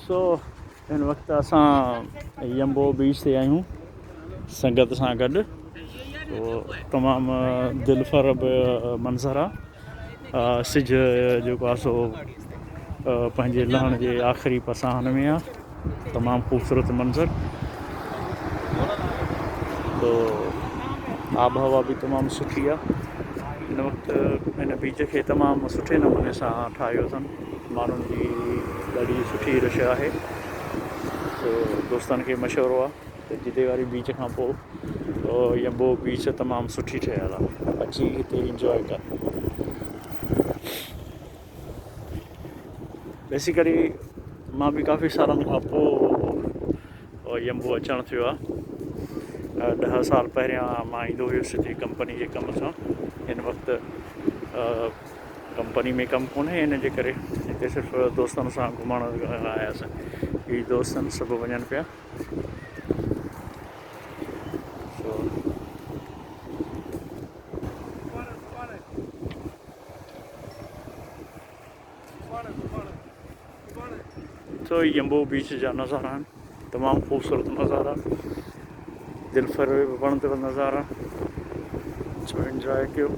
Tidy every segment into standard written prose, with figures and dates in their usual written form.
सो इन वक्त असां यम्बो बीच ते आहियूं संगत सां गॾु। तो तमामु दिलफरब मंज़र आहे। सिज जेको आहे सो पंहिंजे लहण जे आख़िरी पसाहन में आहे। तमामु ख़ूबसूरत मंज़र। तो आबहवा भी तमामु सुठी आहे। इन वक़्तु हिन बीच खे तमामु सुठे नमूने सां ठाहियो अथनि। माण्हुनि जी ॾाढी सुठी रश आहे। तो दोस्तनि खे मशवरो आहे त जिते वारी बीच खां पोइ यम्बो बीच तमामु सुठी ठहियलु आहे। अची हिते इंजॉय कर। बेसिकली मां बि काफ़ी सालनि खां पोइ यम्बो अचणु थियो आहे। 10 साल पहिरियां मां ईंदो हुयुसि हिते कंपनी जे कम सां। हिन वक़्तु कंपनी में कमु कोन्हे, इन जे करे हिते सिर्फ़ु दोस्तनि सां घुमण आयासीं। ही दोस्तनि सभु वञनि पिया। तो यम्बो बीच जा नज़ारा आहिनि तमामु ख़ूबसूरत नज़ारा, दिलफरेब वणंदड़ नज़ारा। सो इंजॉय कयो।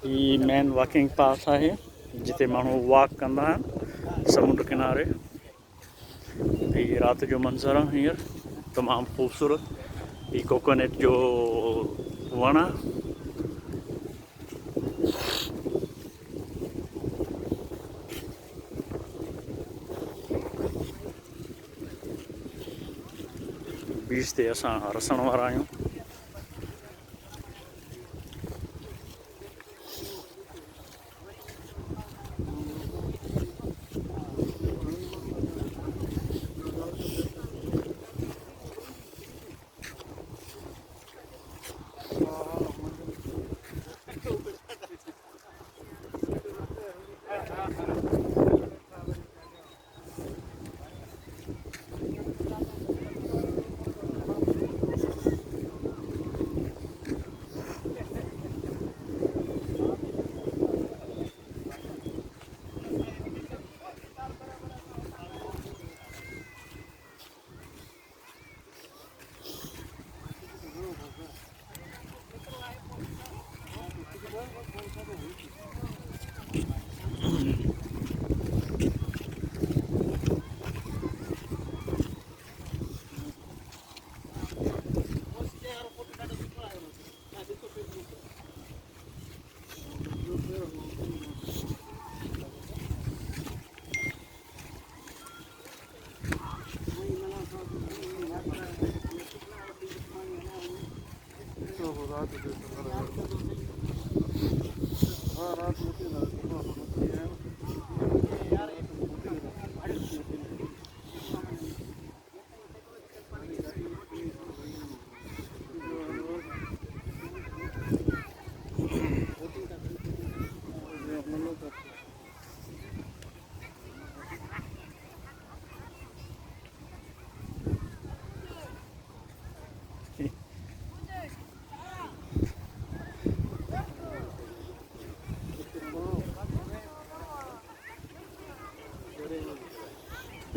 ये मेन वॉकिंग पाथ है जिते माण्हू वॉक कंदा आहिनि समुंड किनारे। ये रात जो मंज़र आहे हींअर तमामु ख़ूबसूरत। ये कोकोनट जो वण आहे। बीच ते असां रसण वारा आहियूं।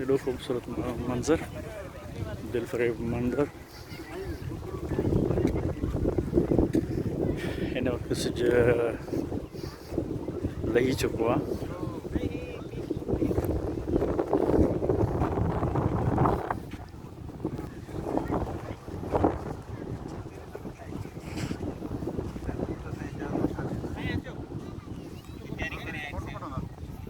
ॾाढो ख़ूबसूरत मंज़र, दिलफ़रेब मंज़र। हिन वक़्तु सिज लही चुको आहे।